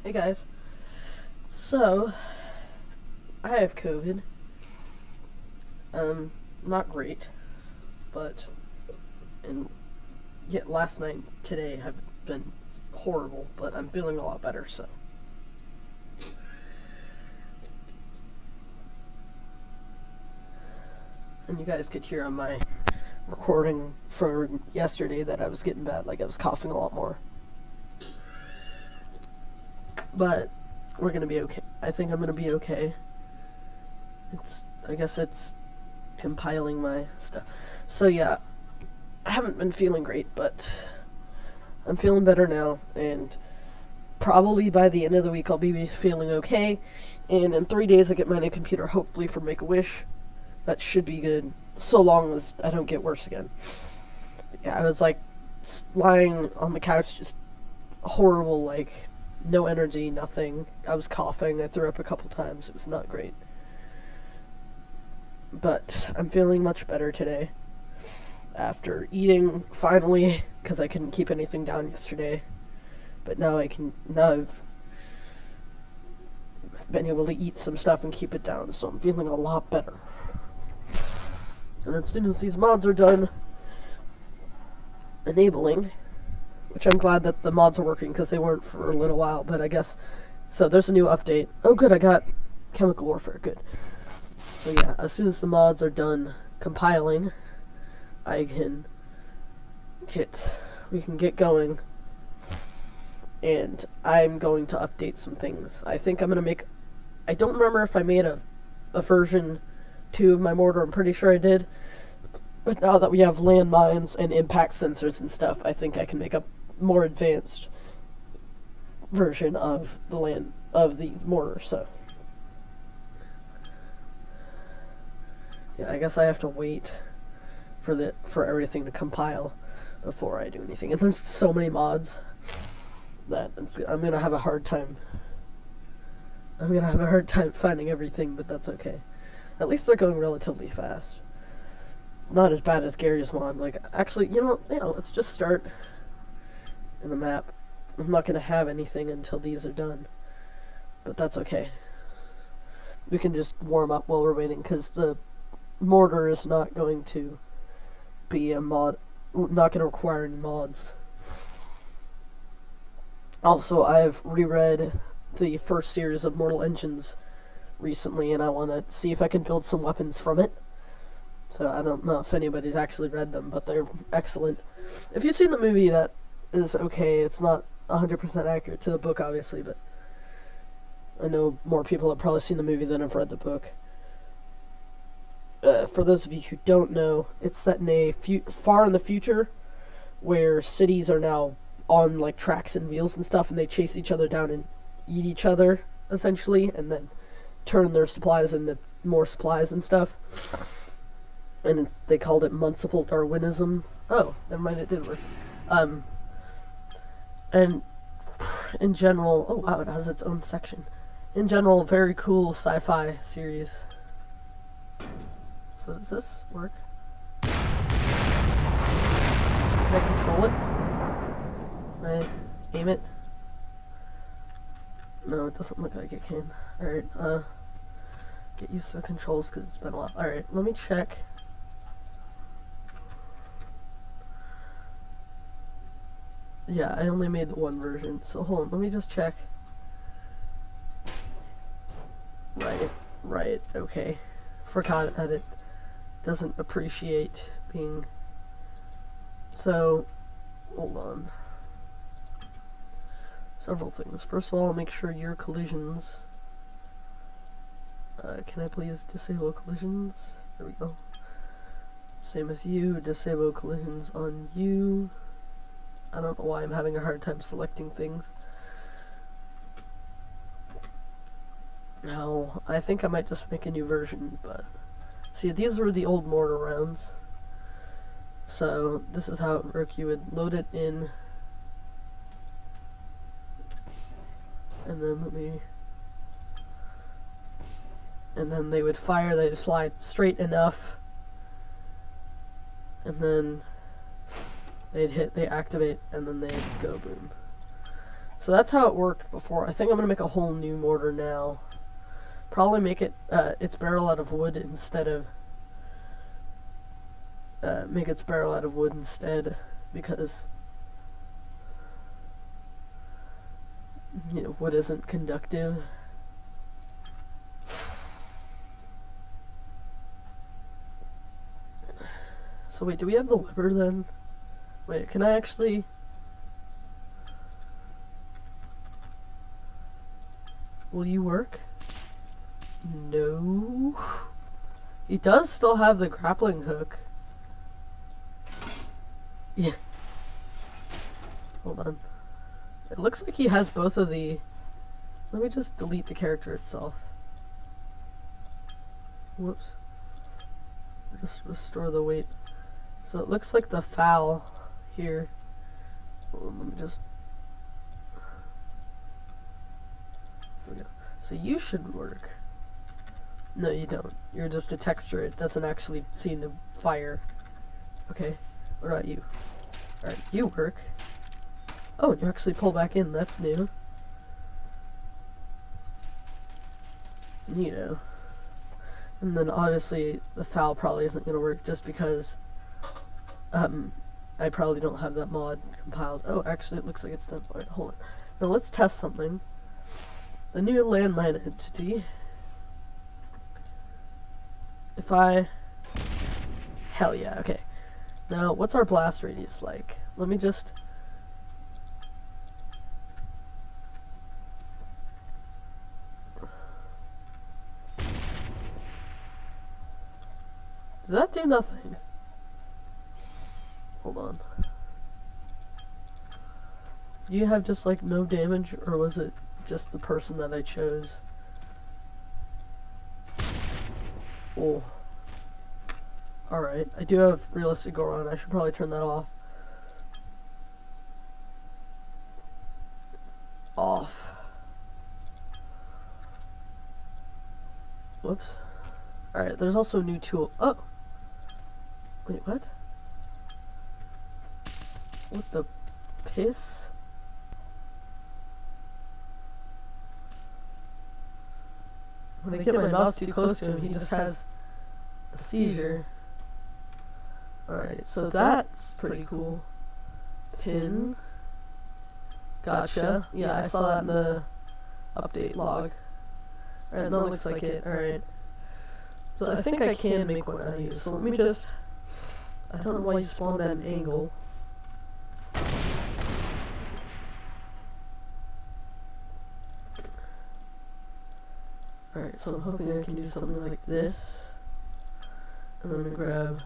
Hey guys. So, I have COVID. Not great, but and yet last night and today have been horrible, but I'm feeling a lot better, so. And you guys could hear on my recording for yesterday that I was getting bad, like I was coughing a lot more. But we're gonna be okay. I think I'm gonna be okay. I guess it's compiling my stuff. So yeah, I haven't been feeling great, but I'm feeling better now, and probably by the end of the week I'll be feeling okay. And in 3 days I get my new computer, hopefully for Make-A-Wish. That should be good, so long as I don't get worse again. But yeah, I was like lying on the couch, just horrible, like no energy, nothing. I was coughing. I threw up a couple times. It was not great. But I'm feeling much better today after eating finally, because I couldn't keep anything down yesterday. But now I can. Now I've been able to eat some stuff and keep it down, so I'm feeling a lot better. And as soon as these mods are done enabling, which I'm glad that the mods are working because they weren't for a little while, but I guess. So there's a new update. Oh, good, I got Chemical Warfare. Good. So yeah, as soon as the mods are done compiling, we can get going. And I'm going to update some things. I think I'm going to make. I don't remember if I made a version 2 of my mortar. I'm pretty sure I did. But now that we have landmines and impact sensors and stuff, I think I can make a more advanced version of the mortar. So yeah, I guess I have to wait for everything to compile before I do anything. And there's so many mods that I'm gonna have a hard time. I'm gonna have a hard time finding everything, but that's okay. At least they're going relatively fast. Not as bad as Gary's mod. Like, actually, let's just start in the map. I'm not gonna have anything until these are done, but that's okay. We can just warm up while we're waiting, because the mortar is not going to be a mod. Not going to require any mods. Also, I've reread the first series of Mortal Engines recently, and I want to see if I can build some weapons from it. So I don't know if anybody's actually read them, but they're excellent. If you've seen the movie, that is okay. It's not 100% accurate to the book, obviously, but I know more people have probably seen the movie than have read the book. For those of you who don't know, it's set in far in the future, where cities are now on like tracks and wheels and stuff, and they chase each other down and eat each other, essentially, and then turn their supplies into more supplies and stuff. And they called it municipal Darwinism. Oh, never mind, it did work. And in general, oh wow, it has its own section. In general, very cool sci-fi series. So does this work? Can I control it? Can I aim it? No, it doesn't look like it can. Alright, get used to the controls because it's been a while. Alright, let me check. Yeah, I only made the one version, so hold on, let me just check. Right, okay. Forgot that it doesn't appreciate being... So, hold on. Several things. First of all, make sure your collisions... can I please disable collisions? There we go. Same with you, disable collisions on you. I don't know why I'm having a hard time selecting things. No, I think I might just make a new version, but... See, these were the old mortar rounds. So, this is how it would work. You would load it in. And then And then they would fire, they'd fly straight enough. And then... they activate, and then they'd go boom. So that's how it worked before. I think I'm gonna make a whole new mortar now. Probably make it its barrel out of wood instead of make its barrel out of wood instead, because wood isn't conductive. So wait, do we have the Weber then? Wait, can I actually... Will you work? No. He does still have the grappling hook. Yeah. Hold on. It looks like he has both of the... Let me just delete the character itself. Whoops. Just restore the weight. So it looks like the FAL here. Well, let me just... There we go. So you should work. No, you don't. You're just a texture. It doesn't actually seem to fire. Okay. What about you? Alright, you work. Oh, you actually pull back in. That's new. Neato. And then obviously the FAL probably isn't going to work just because I probably don't have that mod compiled. Oh, actually it looks like it's done. Alright, hold on. Now let's test something. The new landmine entity. If I... Hell yeah, okay. Now, what's our blast radius like? Let me just... Does that do nothing? Hold on. Do you have just like no damage, or was it just the person that I chose? Oh. Alright, I do have realistic Goron. I should probably turn that off. Off. Whoops. Alright, there's also a new tool. Oh! Wait, what? What the piss? When I get my mouse too close to him, he just has a seizure. Alright, so that's pretty cool. Pin. Gotcha. Yeah, I saw that in the update log. Alright, that looks like it. Alright. So I think I can make one out of you. So let me just... I don't know why you spawned at an angle. Alright, so I'm hoping I can do something like this. And then I'm gonna grab...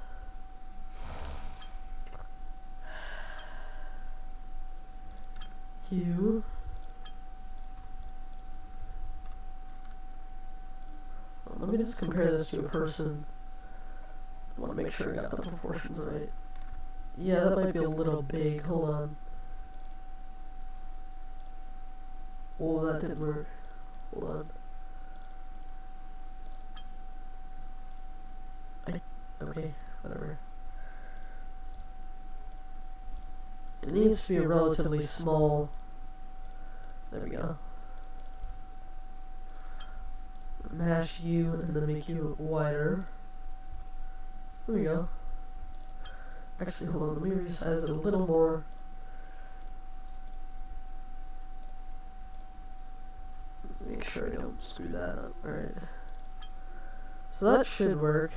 you. Let me just compare this to a person. I want to make sure I got the proportions right. Yeah, that might be a little big. Hold on. Oh, that didn't work. Hold on. Okay, whatever. It needs to be a relatively small... There we go. Mash you and then make you wider. There we go. Actually, hold on, let me resize it a little more. Make sure I don't screw that up. Alright. So that should work.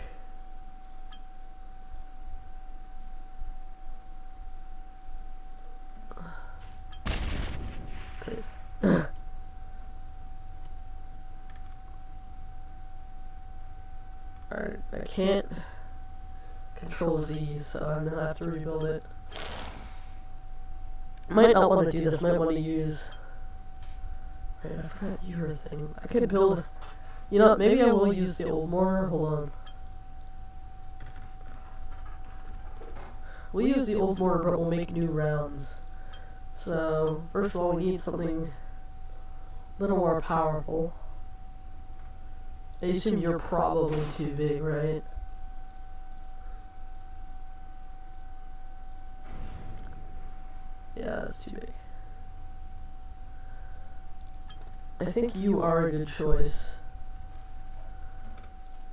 Alright, I can't control Z, so I'm gonna have to rebuild it. Might not want to do this, might want to use... Right, I forgot your thing. I could build... You know, maybe I will use the old mortar. Hold on. We'll use the old mortar, but we'll make new rounds. So, first of all, we need something a little more powerful. I assume you're probably too big, right? Yeah, that's too big. I think you are a good choice.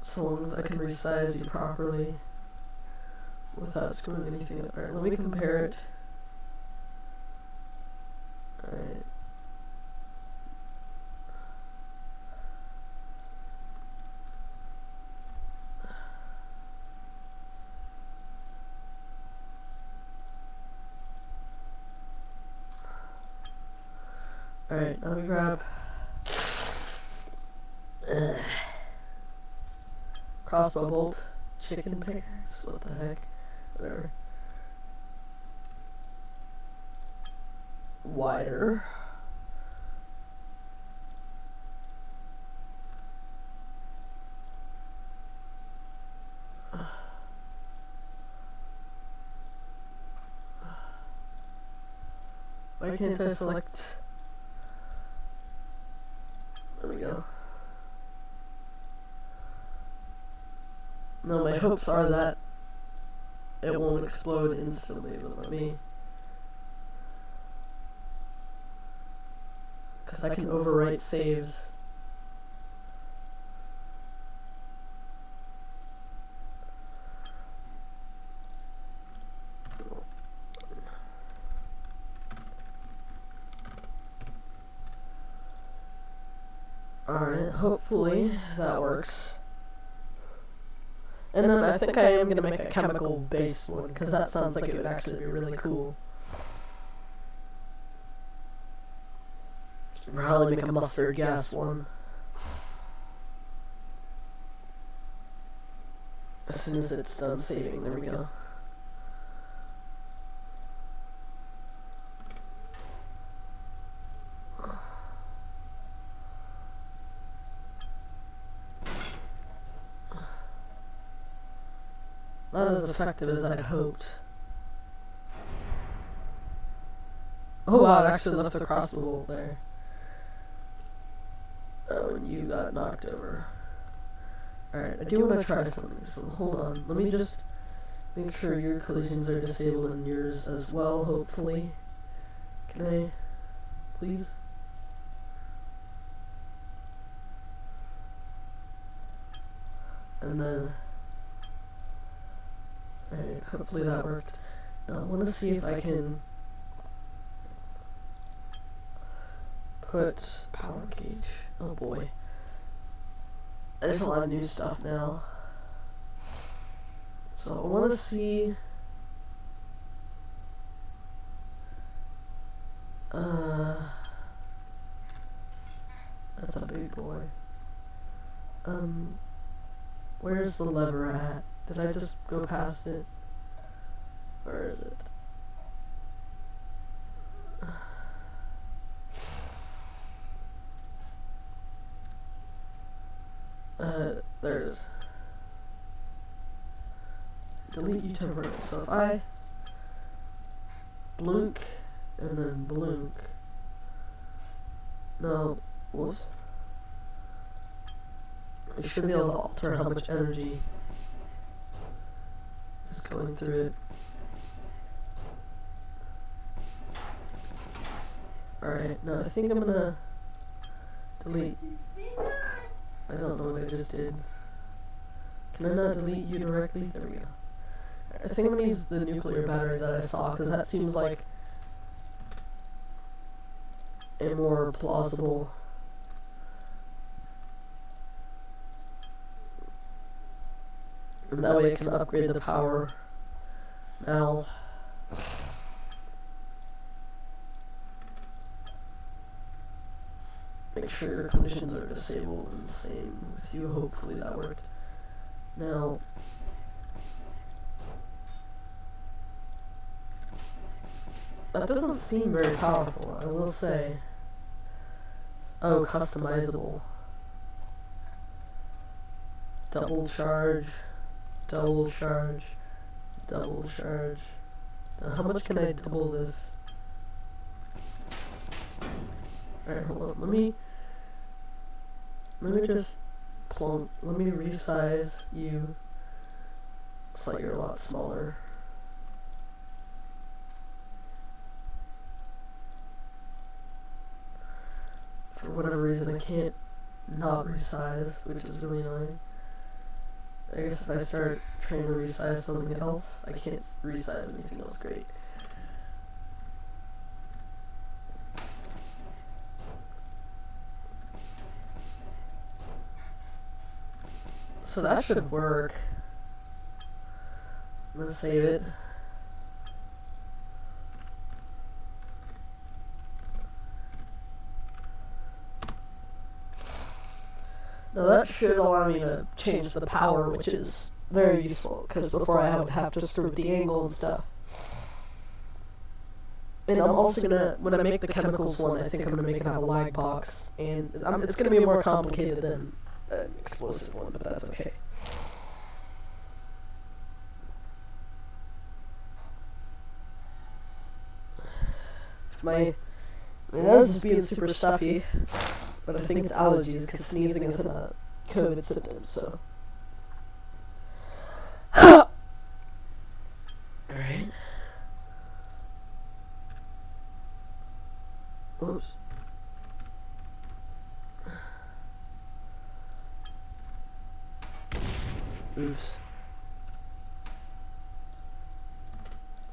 So long as I can resize you properly without screwing anything up. Alright, let me compare it. Alright. Alright, now we grab crossbow bolt, chicken pickaxe, what the heck, whatever. Wider. Why can't I select? There we go. No, my hopes are that it won't explode instantly, but let me... Because I can overwrite saves. Alright, hopefully that works. And then I think I am going to make a chemical-based one, because that sounds like it would actually be really cool. Probably make a mustard gas one. As soon as it's done saving, there we go. Not as effective as I'd hoped. Oh wow, it actually left the crossbow bolt there. Oh, and you got knocked over. Alright, I do want to try something, so hold on. Let me just make sure your collisions are disabled and yours as well, hopefully. Can I, please? And then... Alright, hopefully that worked. Now I want to see if I can put power gauge. Oh boy. There's a lot of new stuff now. So I want to see... That's a big boy. Where's the lever at? Did I just go past it? Where is it? There it is. Delete you temporarily. So if I blink and then blink. No, whoops. I should be able to alter how much energy is going through it. Alright, now I think I'm gonna delete. I don't know what I just did. Can I not delete you directly? There we go. I think I'm gonna use the nuclear battery that I saw, because that seems like a more plausible and that way I can upgrade the power now. Make sure your collisions are disabled, and same with you. Hopefully that worked. Now, that doesn't seem very powerful, I will say. Oh, customizable. Double charge, double charge, double charge. Now, how much can I double this? Alright, hold on. Let me just plunk. Let me resize you so that you're a lot smaller. for whatever reason I can't not resize, which is really annoying. I guess if I start trying to resize something else, I can't resize anything else great. So that should work. I'm gonna save it. Now that should allow me to change the power, which is very useful, because before I would have to screw with the angle and stuff. And I'm also gonna, when I make the chemicals one, I think I'm gonna make it out of lag box, and it's gonna be more complicated than an explosive one, but that's okay. My nose is being super stuffy, but I think it's allergies because sneezing isn't a COVID symptom, so. Alright. Oops. Oops.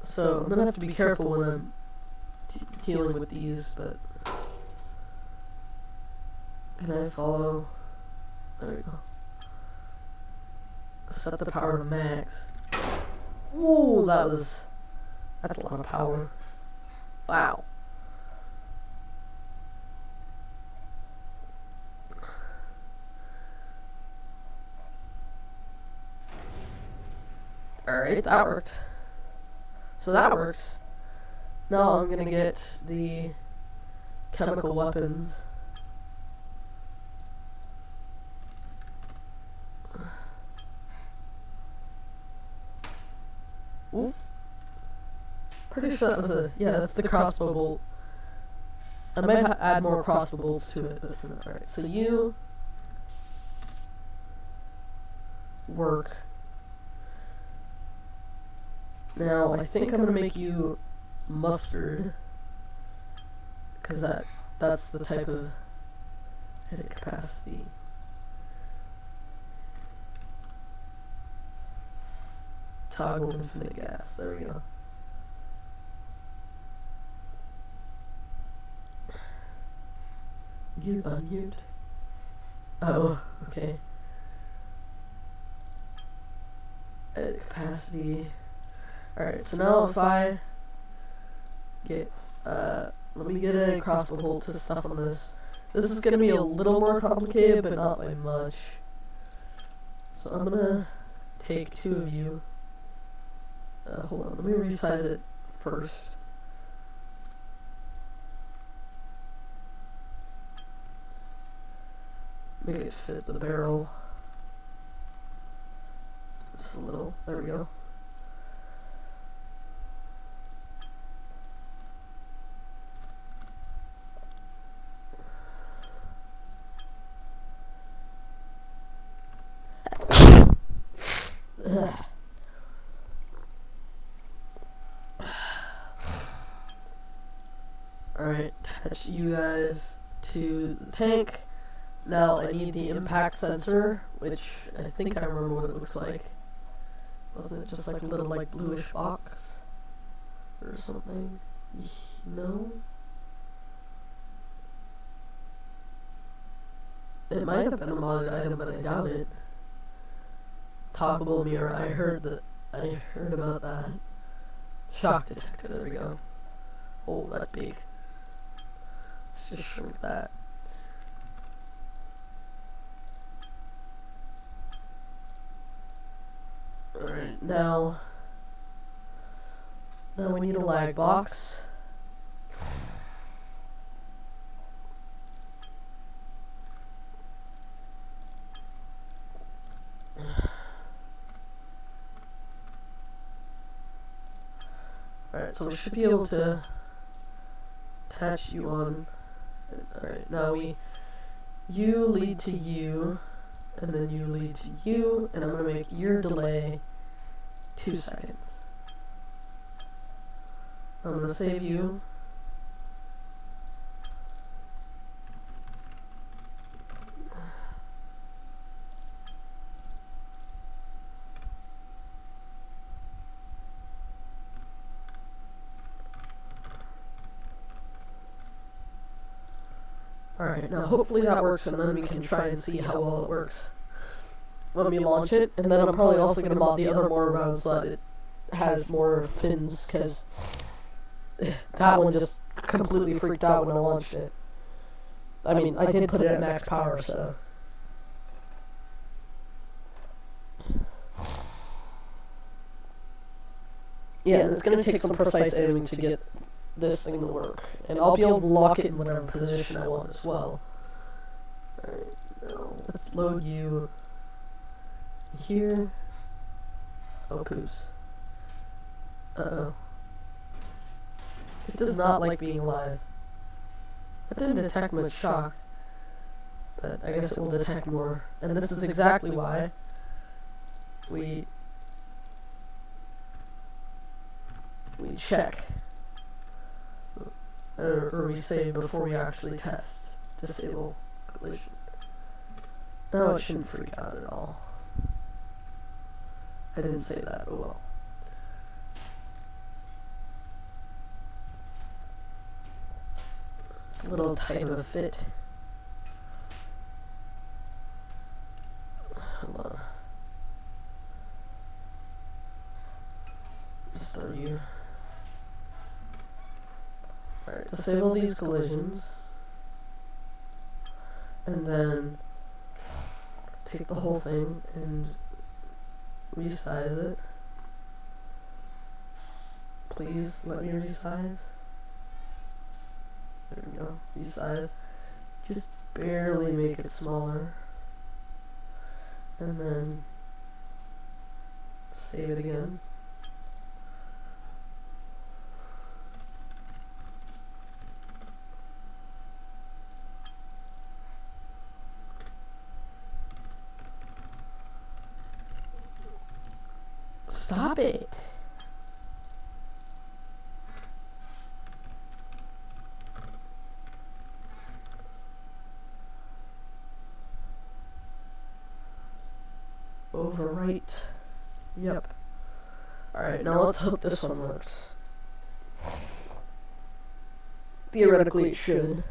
So, I'm gonna have to be careful when I'm dealing with these, but can I follow? There we go. Set the power to max. Ooh, that's a lot of power. Wow. Alright, that worked. So that works. Now I'm gonna get the chemical weapons. Ooh. Pretty sure that was that's the crossbow bolt. I might add more crossbow bolts to it, but alright, so you work. Now, I think I'm gonna make you mustard, because that's the type of edit capacity. Toggle infinite gas, there we go. You unmute? Oh, okay. Edit capacity. Alright, so now if I get, let me get a crossbow bolt to stuff on this. This is gonna be a little more complicated, but not by much. So I'm gonna take two of you. Hold on, let me resize it first. Make it fit the barrel. Just a little, there we go. Alright, attach you guys to the tank. Now I need the impact sensor, which I think I remember what it looks like. Wasn't it just like a little like bluish box? Or something? No? It might have been a modded item, but I doubt it. Toggleable mirror, I heard about that. Shock detector, there we go. Oh, that's big. Let's just shrink that. Alright, now we need a lag box. Alright, so we should be able to attach you on. Alright, now you lead to you, and then you lead to you, and I'm gonna make your delay 2 seconds. I'm gonna save you. Alright, now hopefully that works, and then we can try and see how well it works when we launch it. And then I'm probably also going to mod the other more around so that it has more fins, because that one just completely freaked out when I launched it. I mean, I did put it at max power, so... Yeah, and it's going to take some precise aiming to get this thing to work. And I'll be able to lock it in whatever position I want as well. Alright, now let's load you here. Oh, poops. Uh-oh. It does not like being live. That didn't detect much shock, but I guess it will detect more. And this is exactly why we check, or we save before we actually test. Disable collision. No, it shouldn't freak out at all. I didn't say that, oh well. It's a little tight of a fit. Hold on. Just throw you. Alright, disable these collisions. And then take the whole thing and resize it. Please let me resize. There we go. Resize. Just barely make it smaller. And then save it again. Stop it. Overwrite. Yep. Alright, now let's hope this one works. Theoretically it should.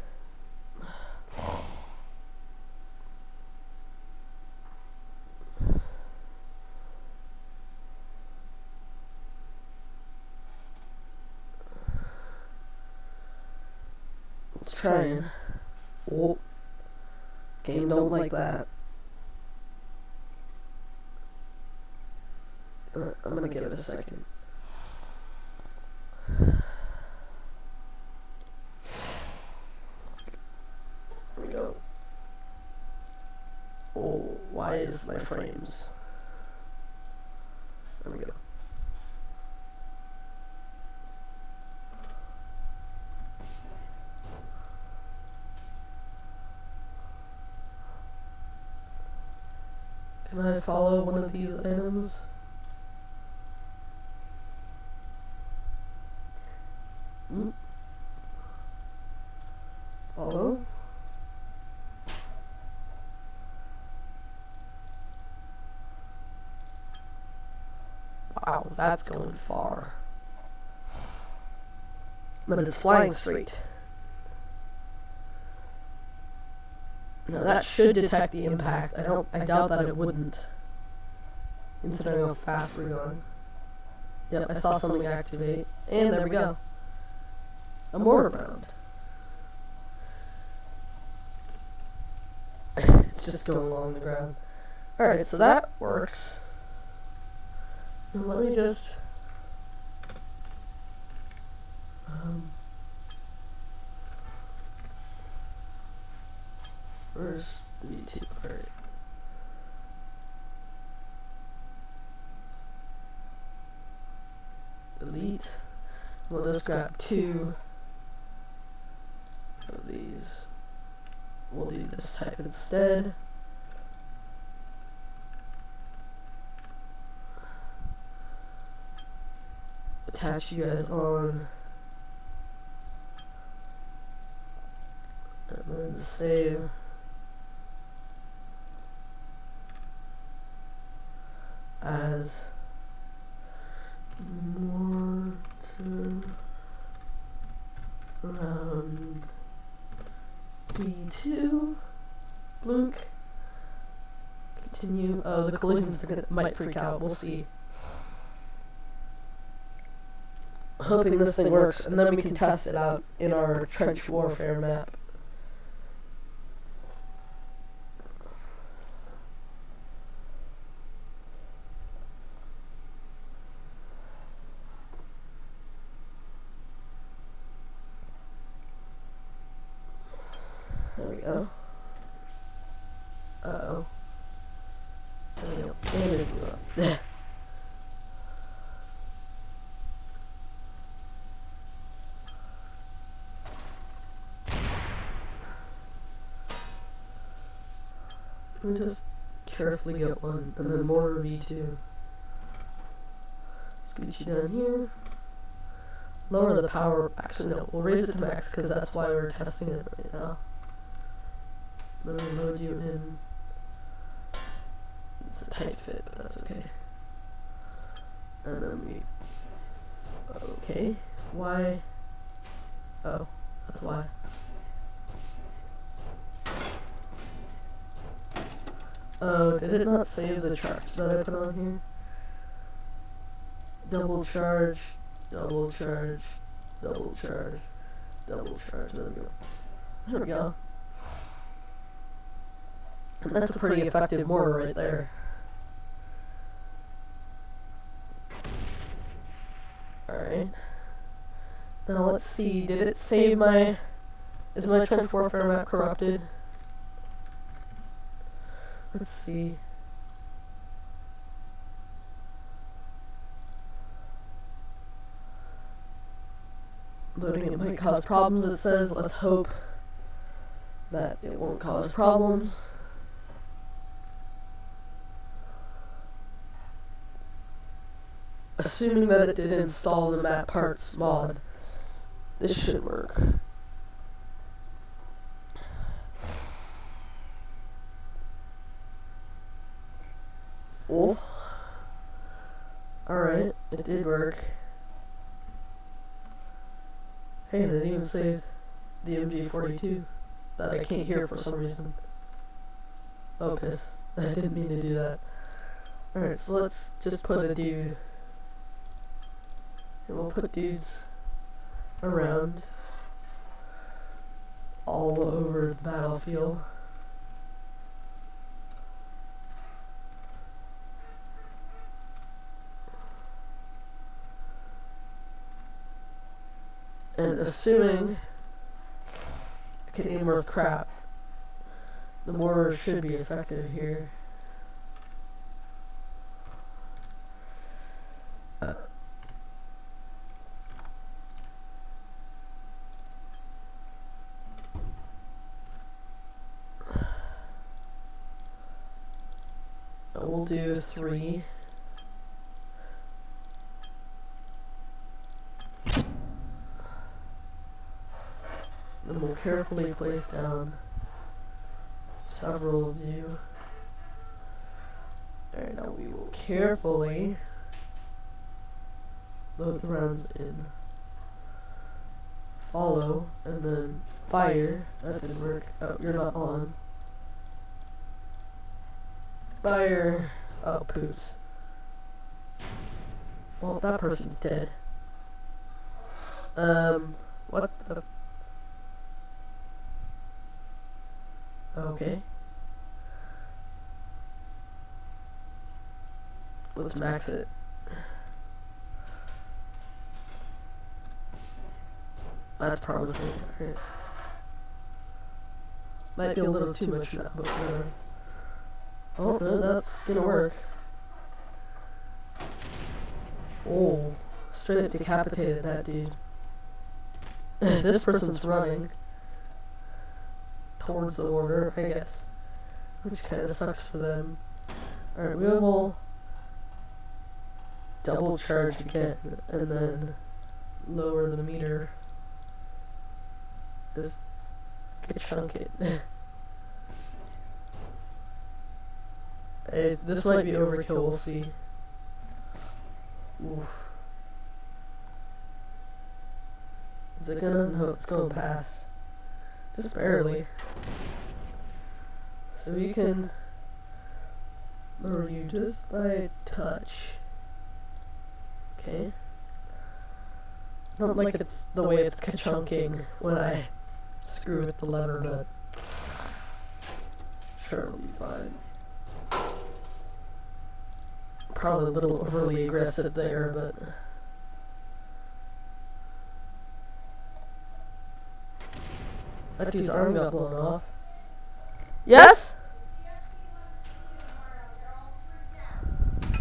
Let's try and... Oh. Game don't like that. I'm gonna give it a second. There we go. Oh, why is my frames? There we go. Can I follow one of these items? Follow? Wow, that's going far. But it's flying straight. Now that should detect the impact. I doubt that it wouldn't. Considering how fast we're going. Yep, I saw something activate. And there we go. A mortar round. It's just going along the ground. Alright, so that works. Now let me just... where's the V2? Alright. Delete. We'll just grab 2 of these. We'll do this type instead. Attach you guys on. And then save. As mortar round V2. V2. Blunk. Continue. Oh, the collisions might freak out. We'll see. Hoping this thing works, and then we can test it out in our trench warfare map. There we go. Uh-oh. There we go. And it blew up. Let me just carefully get one, and then more V2. Scooch you down here. Lower the power. Actually, no, we'll raise it to max because that's why we're testing it right now. Then we load you in. It's a tight fit, but that's okay. And then we. Okay. Why? Oh, that's why. Oh, did it not save the charge that I put on here? Double charge, double charge, double charge, double charge. There we go. There we go. And that's a pretty effective mortar right there. Alright. Now let's see, did it save my... Is my trench warfare map corrupted? Let's see. Loading it might cause problems, it says. Let's hope that it won't cause problems. Assuming that it did install the map parts mod, this should work. Oh. Alright, it did work. Hey, and it even saved the MG42 that I can't hear for some reason. Oh, piss. I didn't mean to do that. Alright, so let's just put a dude. And we'll put dudes around all over the battlefield. And assuming I can aim worth crap, the mortar should be effective here. We'll do 3. Then we'll carefully place down several of you. Alright, now we will carefully load the rounds in. Follow, and then fire. That didn't work. Oh, you're not on. Fire. Oh, poops. Well, that person's dead. What the... Okay. Let's max it. That's promising. Right. Might be a little too much now, but whatever. Oh, no, that's gonna work. Oh, straight up decapitated that dude. This person's running towards the mortar, I guess. Which kind of sucks for them. Alright, we will double charge again, and then lower the meter. Just chunk it. Hey, this might be overkill, we'll see. Oof. Is it gonna? No, it's going past. Just barely. So you can murder you just by touch. Okay? Not like it's the way it's ka-chunking when I screw with the lever, but sure it'll be fine. Probably a little overly aggressive there, but that dude's arm got blown off. Yes?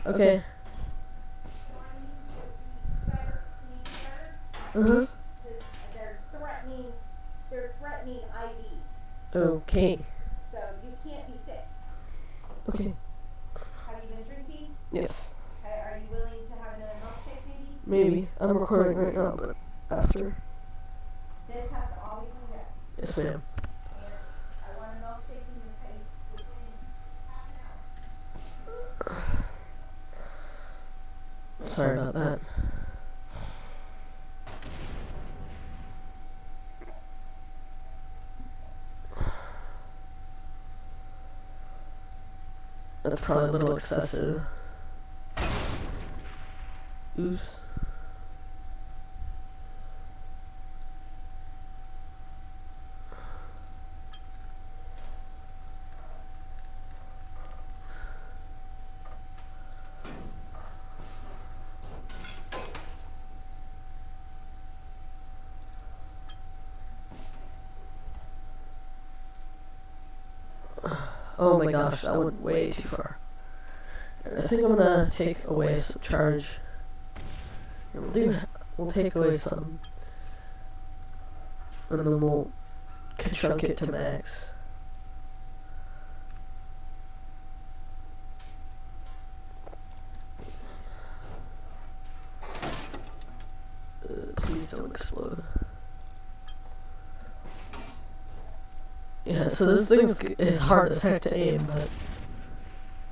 Okay. Uh-huh. They're threatening IVs. Okay. So you can't be sick. Okay. Have you been drinking? Yes. Okay, are you willing to have another milkshake maybe? Maybe. I'm recording right now, but after. This has to all be cleaned up. Yes, ma'am. And I want a milkshake in your face within half an hour. Sorry about that. That's probably a little excessive. Oops. Oh my gosh, that went way too far. I think I'm gonna take away some charge. We'll take away some, and then we'll chunk it to max. Please don't explode. Yeah, so this thing is hard as heck to aim, but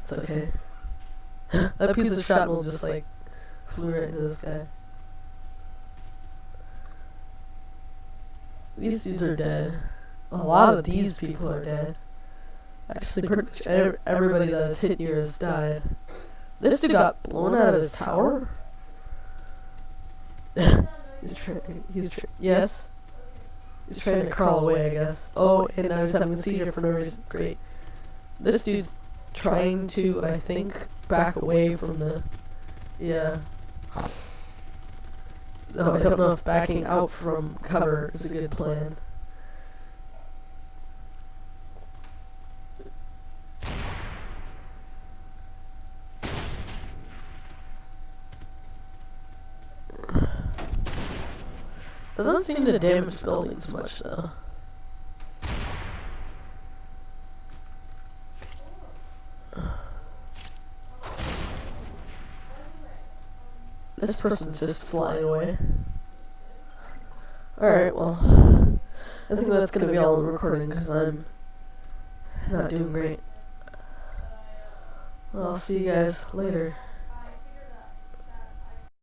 it's okay. That piece of shrapnel just like flew right into this guy. These dudes are dead. A lot of these people are dead. Actually, pretty much everybody that's hit here has died. This dude got blown out of his tower? Yes? He's trying to crawl away, I guess. Oh, and now he's having a seizure for no reason. Great. This dude's trying to, I think, back away from the... Yeah. No, I don't know if backing out from cover is a good plan. Doesn't seem to damage buildings much, though. This person's just flying away. Alright, well, I think that's gonna be all in recording because I'm not doing great. Well, I'll see you guys later.